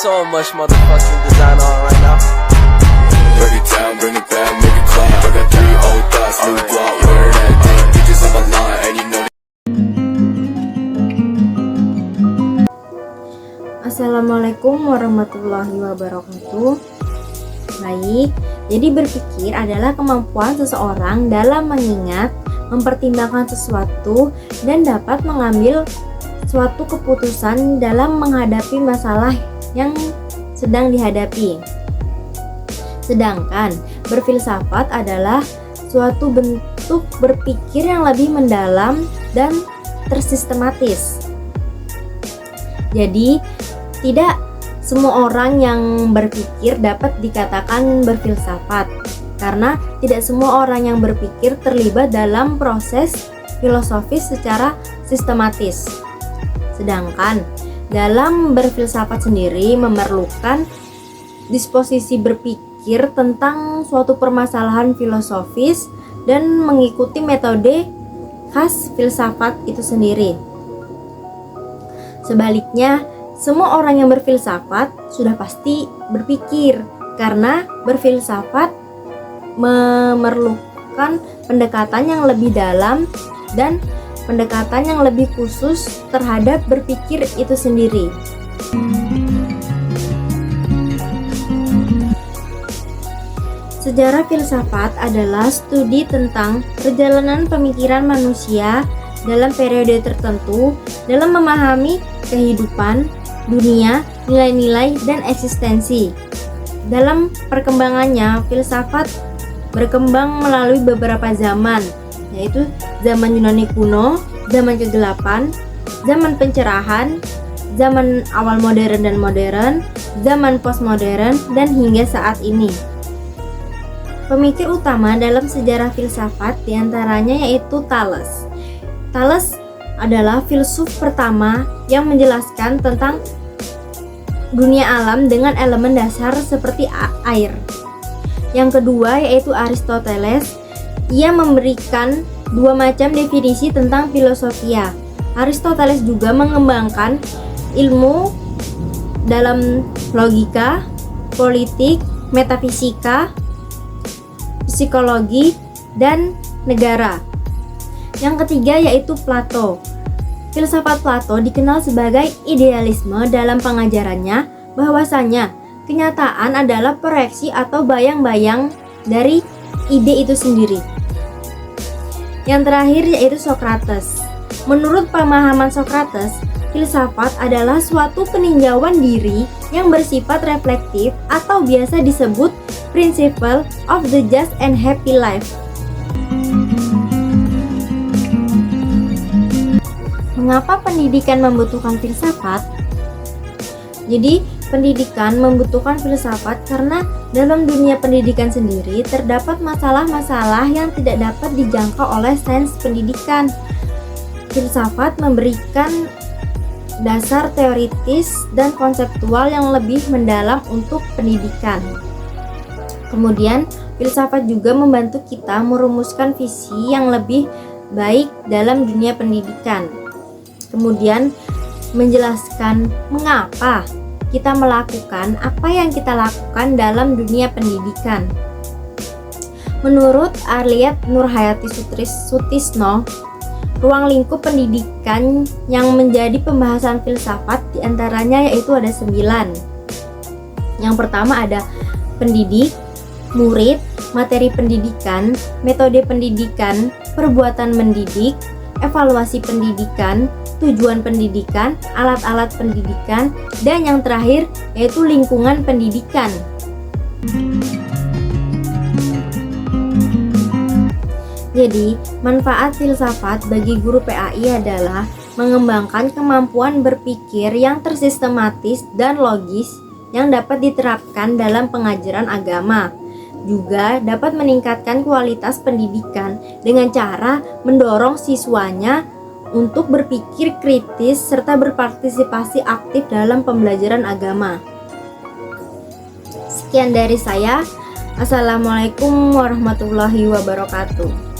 so much motherfucking design on right now. Break it down, bring it back, make it clap. I got 3 old thoughts, new guap, wear that thing. Bitches on my line, and you know. Assalamualaikum warahmatullahi wabarakatuh. Baik, jadi berpikir adalah kemampuan seseorang dalam mengingat, mempertimbangkan sesuatu, dan dapat mengambil suatu keputusan dalam menghadapi masalah yang sedang dihadapi. Sedangkan berfilsafat adalah suatu bentuk berpikir yang lebih mendalam dan tersistematis. Jadi, tidak semua orang yang berpikir dapat dikatakan berfilsafat, karena tidak semua orang yang berpikir terlibat dalam proses filosofis secara sistematis. Sedangkan dalam berfilsafat sendiri memerlukan disposisi berpikir tentang suatu permasalahan filosofis dan mengikuti metode khas filsafat itu sendiri. Sebaliknya, semua orang yang berfilsafat sudah pasti berpikir, karena berfilsafat memerlukan pendekatan yang lebih dalam dan pendekatan yang lebih khusus terhadap berpikir itu sendiri. Sejarah filsafat adalah studi tentang perjalanan pemikiran manusia dalam periode tertentu dalam memahami kehidupan, dunia, nilai-nilai, dan eksistensi. Dalam perkembangannya, filsafat berkembang melalui beberapa zaman, yaitu zaman Yunani kuno, zaman kegelapan, zaman pencerahan, zaman awal modern dan modern, zaman postmodern, dan hingga saat ini. Pemikir utama dalam sejarah filsafat diantaranya yaitu Thales. Thales adalah filsuf pertama yang menjelaskan tentang dunia alam dengan elemen dasar seperti air. Yang kedua yaitu Aristoteles. Ia memberikan 2 macam definisi tentang filosofia. Aristoteles juga mengembangkan ilmu dalam logika, politik, metafisika, psikologi, dan negara. Yang ketiga yaitu Plato. Filsafat Plato dikenal sebagai idealisme dalam pengajarannya, bahwasanya kenyataan adalah proyeksi atau bayang-bayang dari ide itu sendiri. Yang terakhir yaitu Socrates. Menurut pemahaman Socrates, filsafat adalah suatu peninjauan diri yang bersifat reflektif atau biasa disebut principle of the just and happy life. Mengapa pendidikan membutuhkan filsafat? Jadi, pendidikan membutuhkan filsafat karena dalam dunia pendidikan sendiri terdapat masalah-masalah yang tidak dapat dijangkau oleh sains pendidikan. Filsafat memberikan dasar teoritis dan konseptual yang lebih mendalam untuk pendidikan. Kemudian, filsafat juga membantu kita merumuskan visi yang lebih baik dalam dunia pendidikan. Kemudian, menjelaskan mengapa kita melakukan apa yang kita lakukan dalam dunia pendidikan. Menurut Arliet Nurhayati Sutisno, ruang lingkup pendidikan yang menjadi pembahasan filsafat diantaranya yaitu ada 9. Yang pertama ada pendidik, murid, materi pendidikan, metode pendidikan, perbuatan mendidik, evaluasi pendidikan, tujuan pendidikan, alat-alat pendidikan, dan yang terakhir yaitu lingkungan pendidikan. Jadi, manfaat filsafat bagi guru PAI adalah mengembangkan kemampuan berpikir yang tersistematis dan logis yang dapat diterapkan dalam pengajaran agama. Juga dapat meningkatkan kualitas pendidikan dengan cara mendorong siswanya untuk berpikir kritis serta berpartisipasi aktif dalam pembelajaran agama. Sekian dari saya. Assalamualaikum warahmatullahi wabarakatuh.